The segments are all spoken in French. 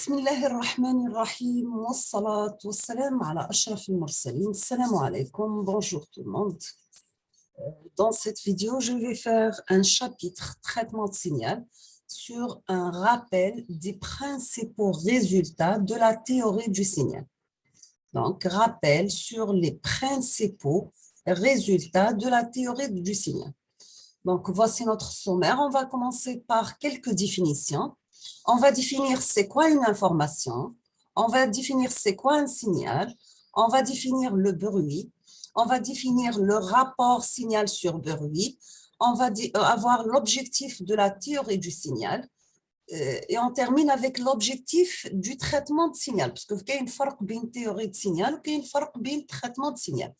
بسم الله الرحمن الرحيم والصلاة والسلام على أشرف المرسلين. السلام عليكم. Bonjour tout le monde. Dans cette vidéo, je vais faire un chapitre traitement de signal sur un rappel des principaux résultats de la théorie du signal. Donc, rappel sur les principaux résultats de la théorie du signal. Donc, voici notre sommaire. On va commencer par quelques définitions. On va définir c'est quoi une information, on va définir c'est quoi un signal, on va définir le bruit, on va définir le rapport signal sur bruit, on va avoir l'objectif de la théorie du signal et on termine avec l'objectif du traitement de signal, parce qu'il y a une différence entre une théorie de signal et une différence entre un traitement de signal.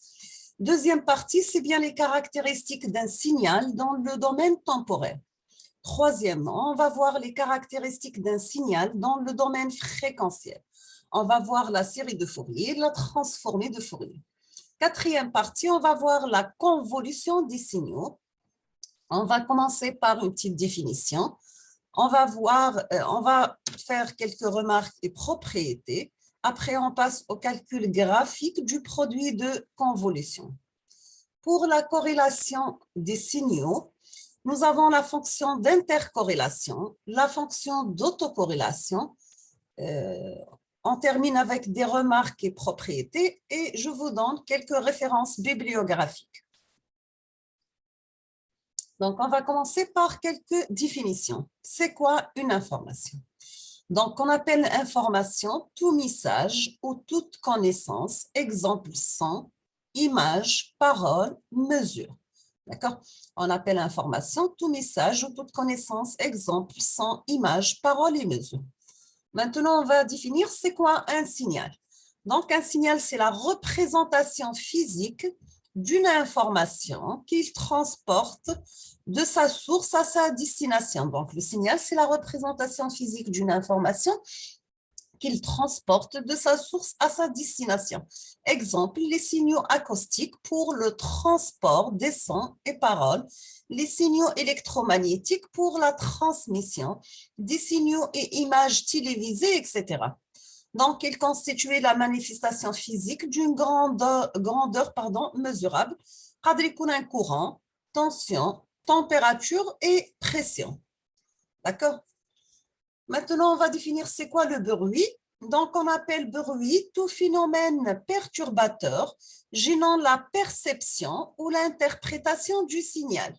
Deuxième partie, c'est bien les caractéristiques d'un signal dans le domaine temporel. Troisièmement, on va voir les caractéristiques d'un signal dans le domaine fréquentiel. On va voir la série de Fourier, la transformée de Fourier. Quatrième partie, on va voir la convolution des signaux. On va commencer par une petite définition. On va faire quelques remarques et propriétés. Après, on passe au calcul graphique du produit de convolution. Pour la corrélation des signaux, nous avons la fonction d'intercorrélation, la fonction d'autocorrélation. On termine avec des remarques et propriétés et je vous donne quelques références bibliographiques. Donc, on va commencer par quelques définitions. C'est quoi une information? Donc, on appelle information tout message ou toute connaissance, exemple son, image, parole, mesure. D'accord? On appelle information tout message ou toute connaissance, exemple, son, image, parole et mesure. Maintenant, on va définir c'est quoi un signal. Donc, un signal, c'est la représentation physique d'une information qu'il transporte de sa source à sa destination. Donc, le signal, c'est la représentation physique d'une information qu'il transporte de sa source à sa destination. Exemple, les signaux acoustiques pour le transport des sons et paroles, les signaux électromagnétiques pour la transmission des signaux et images télévisées, etc. Donc, il constituait la manifestation physique d'une grandeur mesurable, un courant, tension, température et pression. D'accord? Maintenant, on va définir c'est quoi le bruit. Donc, on appelle bruit tout phénomène perturbateur gênant la perception ou l'interprétation du signal.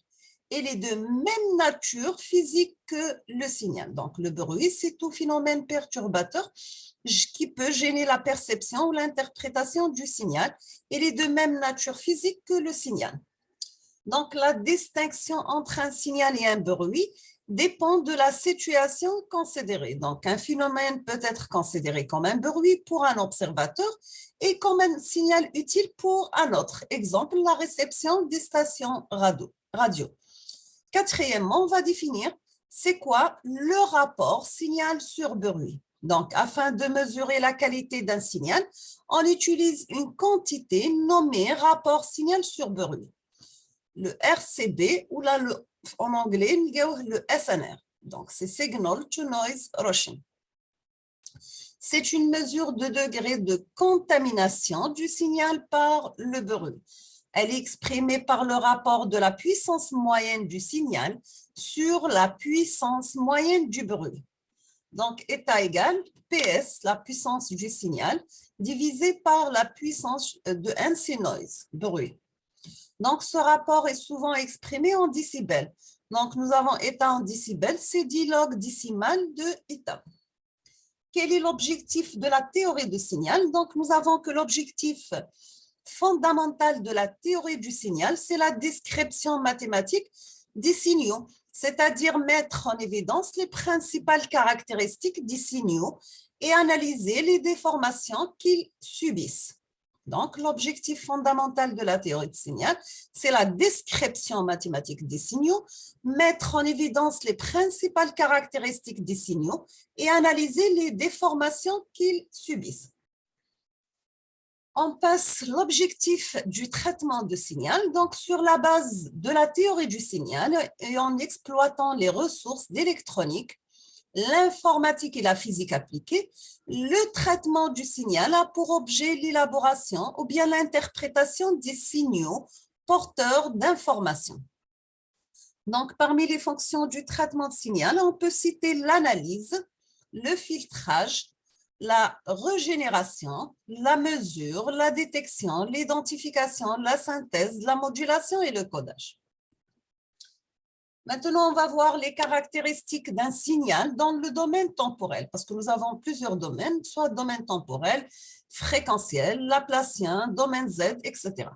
Il est de même nature physique que le signal. Donc, le bruit, c'est tout phénomène perturbateur qui peut gêner la perception ou l'interprétation du signal. Il est de même nature physique que le signal. Donc, la distinction entre un signal et un bruit dépend de la situation considérée. Donc, un phénomène peut être considéré comme un bruit pour un observateur et comme un signal utile pour un autre. Exemple, la réception des stations radio. Quatrièmement, on va définir c'est quoi le rapport signal sur bruit. Donc, afin de mesurer la qualité d'un signal, on utilise une quantité nommée rapport signal sur bruit. Le RCB ou là, en anglais, le SNR. Donc, c'est Signal to Noise Ratio. C'est une mesure de degré de contamination du signal par le bruit. Elle est exprimée par le rapport de la puissance moyenne du signal sur la puissance moyenne du bruit. Donc, état égal PS, la puissance du signal, divisé par la puissance de NC noise, bruit. Donc, ce rapport est souvent exprimé en décibels. Donc, nous avons état en décibels, c'est 10 log décimal de état. Quel est l'objectif de la théorie du signal? Donc, nous avons que l'objectif fondamental de la théorie du signal, c'est la description mathématique des signaux, c'est-à-dire mettre en évidence les principales caractéristiques des signaux et analyser les déformations qu'ils subissent. Donc, l'objectif fondamental de la théorie du signal, c'est la description mathématique des signaux, mettre en évidence les principales caractéristiques des signaux et analyser les déformations qu'ils subissent. On passe l'objectif du traitement de signal, donc sur la base de la théorie du signal et en exploitant les ressources d'électronique, l'informatique et la physique appliquée, le traitement du signal a pour objet l'élaboration ou bien l'interprétation des signaux porteurs d'informations. Donc, parmi les fonctions du traitement de signal, on peut citer l'analyse, le filtrage, la régénération, la mesure, la détection, l'identification, la synthèse, la modulation et le codage. Maintenant, on va voir les caractéristiques d'un signal dans le domaine temporel, parce que nous avons plusieurs domaines, soit domaine temporel, fréquentiel, laplacien, domaine Z, etc.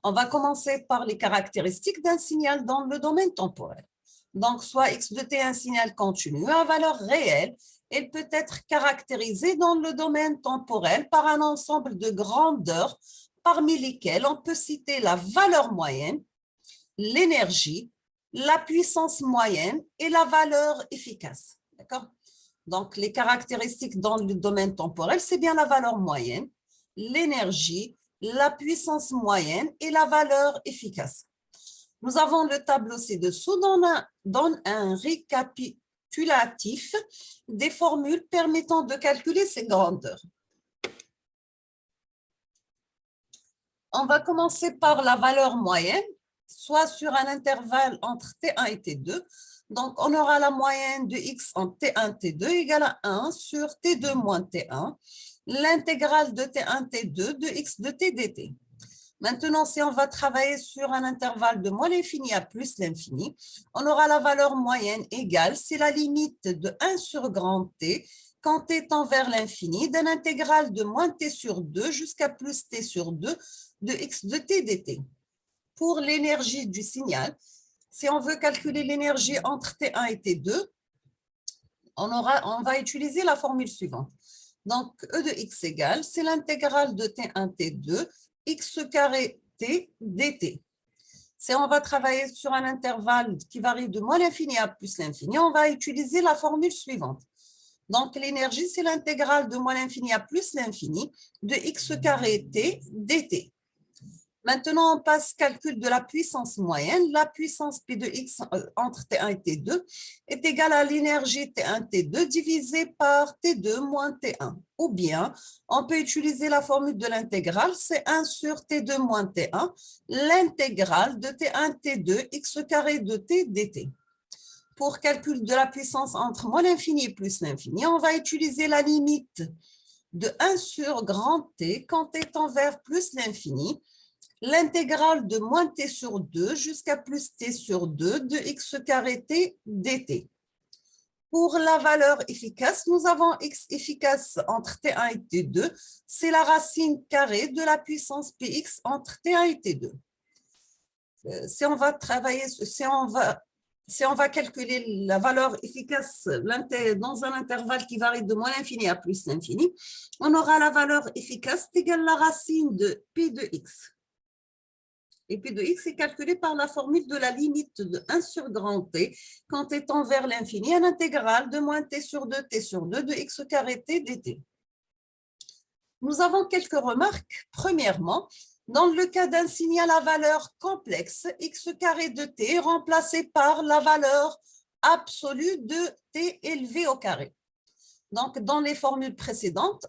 On va commencer par les caractéristiques d'un signal dans le domaine temporel. Donc, soit x de t un signal continu à valeur réelle, il peut être caractérisé dans le domaine temporel par un ensemble de grandeurs parmi lesquelles on peut citer la valeur moyenne, l'énergie, la puissance moyenne et la valeur efficace. D'accord? Donc, les caractéristiques dans le domaine temporel, c'est bien la valeur moyenne, l'énergie, la puissance moyenne et la valeur efficace. Nous avons le tableau ci-dessous donne un récapitulatif des formules permettant de calculer ces grandeurs. On va commencer par la valeur moyenne, soit sur un intervalle entre T1 et T2. Donc, on aura la moyenne de x en T1, T2 égale à 1 sur T2 moins T1, l'intégrale de T1, T2 de x de T dt. Maintenant, si on va travailler sur un intervalle de moins l'infini à plus l'infini, on aura la valeur moyenne égale, c'est la limite de 1 sur grand T quand t tend vers l'infini d'un intégral de moins t sur 2 jusqu'à plus t sur 2 de x de t dt. Pour l'énergie du signal, si on veut calculer l'énergie entre T1 et T2, on va utiliser la formule suivante. Donc, E de x égale, c'est l'intégrale de T1, T2, x carré T dt. Si on va travailler sur un intervalle qui varie de moins l'infini à plus l'infini, on va utiliser la formule suivante. Donc, l'énergie, c'est l'intégrale de moins l'infini à plus l'infini de x carré T dt. Maintenant, on passe au calcul de la puissance moyenne. La puissance P de x entre T1 et T2 est égale à l'énergie T1, T2 divisé par T2 moins T1. Ou bien, on peut utiliser la formule de l'intégrale, c'est 1 sur T2 moins T1, l'intégrale de T1, T2, x carré de T dt. Pour calcul de la puissance entre moins l'infini et plus l'infini, on va utiliser la limite de 1 sur grand T quand t tend vers plus l'infini, l'intégrale de moins t sur 2 jusqu'à plus t sur 2 de x carré t dt. Pour la valeur efficace, nous avons x efficace entre T1 et T2, c'est la racine carrée de la puissance Px entre T1 et T2. Si on va travailler, si on va calculer la valeur efficace dans un intervalle qui varie de moins l'infini à plus l'infini, on aura la valeur efficace égale la racine de P de x. Et P de x est calculé par la formule de la limite de 1 sur grand T quand t tend vers l'infini, un intégral de moins t sur 2 de x carré t dt. Nous avons quelques remarques. Premièrement, dans le cas d'un signal à valeur complexe, x carré de t est remplacé par la valeur absolue de t élevé au carré. Donc, dans les formules précédentes,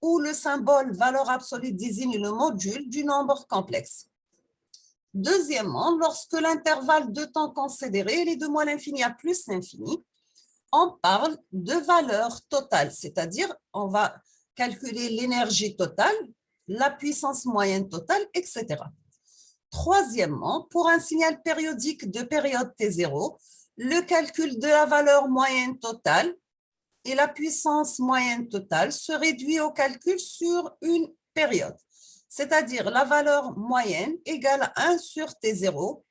où le symbole valeur absolue désigne le module du nombre complexe. Deuxièmement, lorsque l'intervalle de temps considéré est de moins l'infini à plus l'infini, on parle de valeur totale, c'est-à-dire on va calculer l'énergie totale, la puissance moyenne totale, etc. Troisièmement, pour un signal périodique de période T0, le calcul de la valeur moyenne totale et la puissance moyenne totale se réduit au calcul sur une période, c'est-à-dire la valeur moyenne égale à 1 sur T0,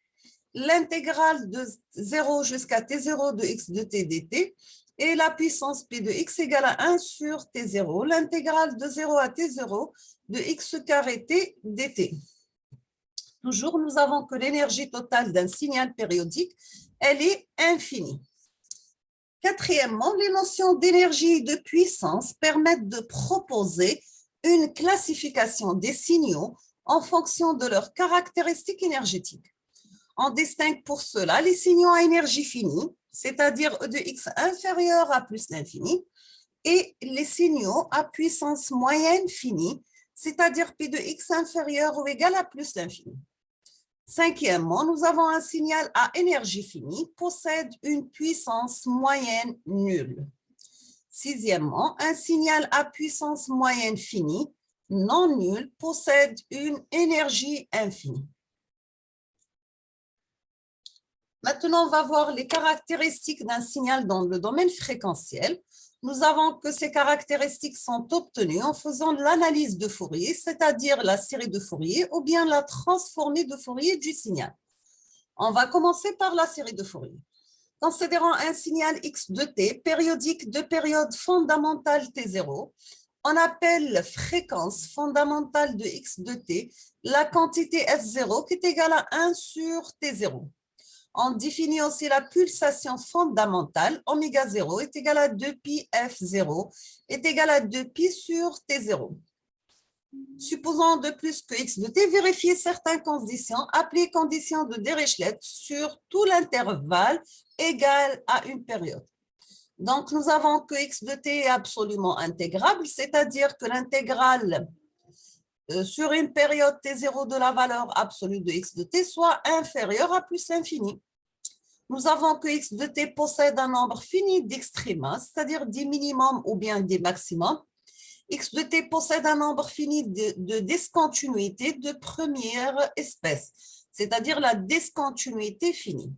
l'intégrale de 0 jusqu'à T0 de x de t dt, et la puissance P de x égale à 1 sur T0, l'intégrale de 0 à T0 de x carré t dt. Toujours, nous avons que l'énergie totale d'un signal périodique, elle est infinie. Quatrièmement, les notions d'énergie et de puissance permettent de proposer une classification des signaux en fonction de leurs caractéristiques énergétiques. On distingue pour cela les signaux à énergie finie, c'est-à-dire e de x inférieur à plus l'infini, et les signaux à puissance moyenne finie, c'est-à-dire P de x inférieur ou égal à plus l'infini. Cinquièmement, nous avons un signal à énergie finie, possède une puissance moyenne nulle. Sixièmement, un signal à puissance moyenne finie, non nulle, possède une énergie infinie. Maintenant, on va voir les caractéristiques d'un signal dans le domaine fréquentiel. Nous avons que ces caractéristiques sont obtenues en faisant de l'analyse de Fourier, c'est-à-dire la série de Fourier ou bien la transformée de Fourier du signal. On va commencer par la série de Fourier. Considérons un signal x de t périodique de période fondamentale t0. On appelle fréquence fondamentale de x de t la quantité f0 qui est égale à 1 sur t0. On définit aussi la pulsation fondamentale, oméga 0 est égal à 2pi f0 est égal à 2pi sur t0. Supposons de plus que x de t, vérifier certaines conditions, appelées conditions de Dirichlet sur tout l'intervalle égal à une période. Donc, nous avons que x de t est absolument intégrable, c'est-à-dire que l'intégrale sur une période t0 de la valeur absolue de x de t soit inférieure à plus l'infini. Nous avons que x de t possède un nombre fini d'extrémas, c'est-à-dire des minimums ou bien des maximums. X de t possède un nombre fini de discontinuités de première espèce, c'est-à-dire la discontinuité finie.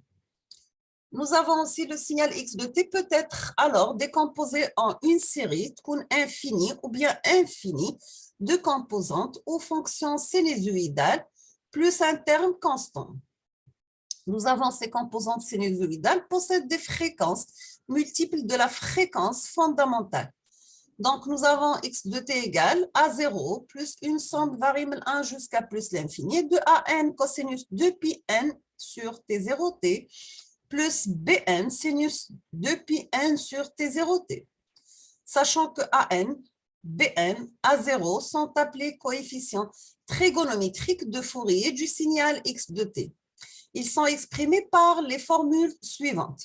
Nous avons aussi le signal x de t peut être alors décomposé en une série infinie ou bien infinie de composantes ou fonctions sinusoïdales plus un terme constant. Nous avons ces composantes sinusoïdales possèdent des fréquences multiples de la fréquence fondamentale. Donc, nous avons x de t égale a0 plus une somme variable 1 jusqu'à plus l'infini de an cosinus 2πn sur t0t plus bn sinus 2πn sur t0t. Sachant que an, bn, a0 sont appelés coefficients trigonométriques de Fourier du signal x de t. Ils sont exprimés par les formules suivantes.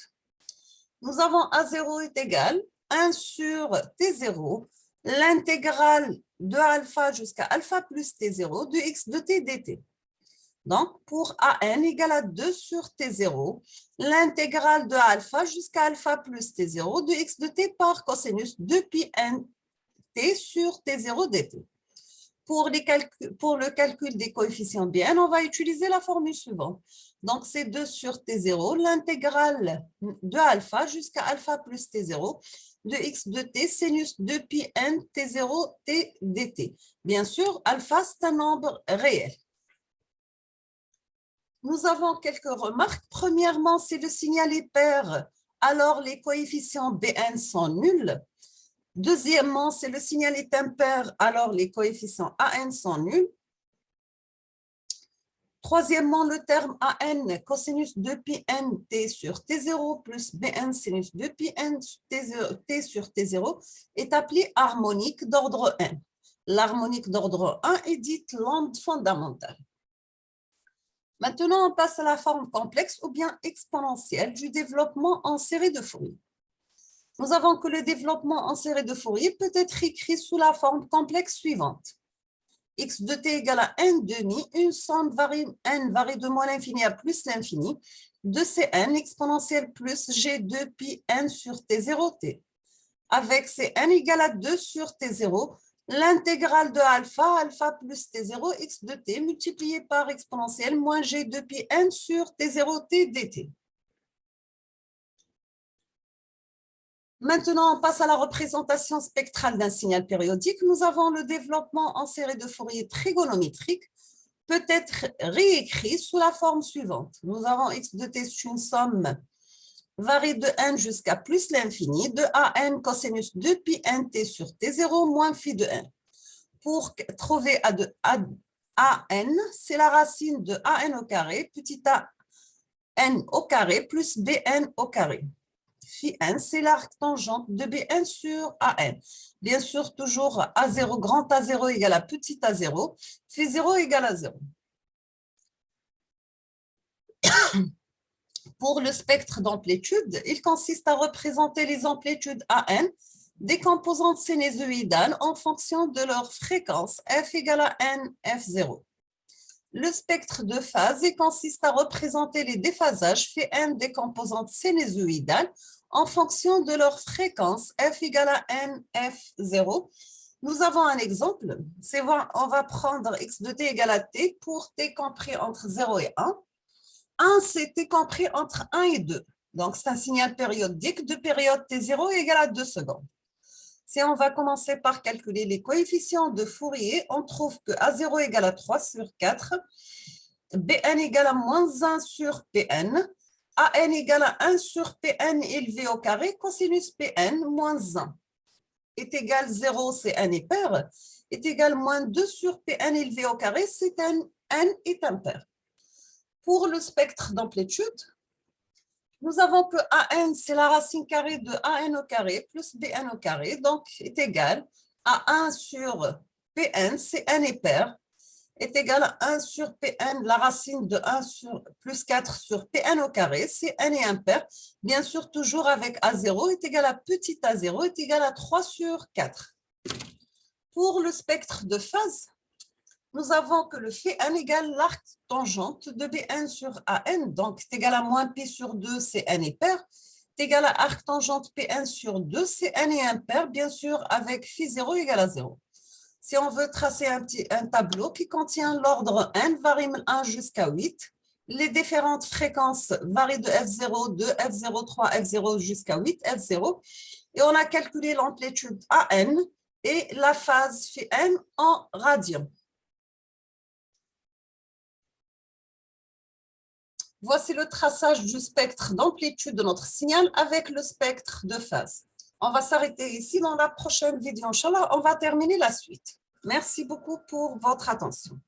Nous avons a0 est égal 1 sur t0, l'intégrale de alpha jusqu'à alpha plus t0 de x de t dt. Donc, pour an égale à 2 sur t0, l'intégrale de alpha jusqu'à alpha plus t0 de x de t par cosinus 2πn t sur t0 dt. Pour le calcul des coefficients bn, on va utiliser la formule suivante. Donc, c'est 2 sur t0, l'intégrale de alpha jusqu'à alpha plus t0 de x de t sinus 2πn t0 t dt. Bien sûr, alpha, c'est un nombre réel. Nous avons quelques remarques. Premièrement, si le signal est pair, alors les coefficients bn sont nuls. Deuxièmement, si le signal est impair, alors les coefficients an sont nuls. Troisièmement, le terme an cosinus 2πn t sur t0 plus bn sinus 2πn t sur t0 est appelé harmonique d'ordre 1. L'harmonique d'ordre 1 est dite l'onde fondamentale. Maintenant, on passe à la forme complexe ou bien exponentielle du développement en série de Fourier. Nous avons que le développement en série de Fourier peut être écrit sous la forme complexe suivante. X de t égale à n demi, une somme n varie de moins l'infini à plus l'infini, de Cn exponentielle plus g 2πn sur t0t. Avec Cn égale à 2 sur t0, l'intégrale de alpha, alpha plus t0, x de t multiplié par exponentielle moins g 2πn sur t0t dt. Maintenant, on passe à la représentation spectrale d'un signal périodique. Nous avons le développement en série de Fourier trigonométrique peut être réécrit sous la forme suivante. Nous avons x de t sur une somme varie de n jusqu'à plus l'infini de an cosinus 2πn t sur t0 moins phi de n. Pour trouver an, c'est la racine de an au carré, petit a n au carré plus bn au carré. Phi n, c'est l'arc tangente de bn sur an. Bien sûr, toujours a0, grand A0 égale à petit a0, phi 0 égale à 0. Pour le spectre d'amplitude, il consiste à représenter les amplitudes AN des composantes sinusoïdales en fonction de leur fréquence f égale à n f0. Le spectre de phase consiste à représenter les déphasages Φn des composantes sinusoïdales en fonction de leur fréquence f égale à n f0. Nous avons un exemple, on va prendre x de t égale à t pour t compris entre 0 et 1. 1, c'est t compris entre 1 et 2. Donc, c'est un signal périodique de période t0 égale à 2 secondes. Si on va commencer par calculer les coefficients de Fourier, on trouve que A0 égale à 3 sur 4, Bn égale à moins 1 sur Pn, An égale à 1 sur Pn élevé au carré, cosinus Pn moins 1 est égal à 0, c'est n est pair, est égal à moins 2 sur Pn élevé au carré, c'est n est impair. Pour le spectre d'amplitude, nous avons que AN, c'est la racine carrée de AN au carré plus BN au carré, donc est égal à 1 sur PN, c'est n est pair, est égal à 1 sur Pn, la racine de 1 sur plus 4 sur Pn au carré, c'est n est impair, bien sûr toujours avec A0 est égal à petit a0 est égal à 3 sur 4. Pour le spectre de phase, nous avons que le Φn égale l'arc tangente de Bn sur An, donc c'est égal à moins P sur 2, c'est n est pair, c'est égal à arc tangente Pn sur 2, c'est n est impair, bien sûr avec Φ0 égale à 0. Si on veut tracer un tableau qui contient l'ordre n, variable 1 jusqu'à 8, les différentes fréquences varient de F0, 2, F0, 3, F0 jusqu'à 8, F0, et on a calculé l'amplitude AN et la phase Φn en radians. Voici le traçage du spectre d'amplitude de notre signal avec le spectre de phase. On va s'arrêter ici. Dans la prochaine vidéo, Inch'Allah, on va terminer la suite. Merci beaucoup pour votre attention.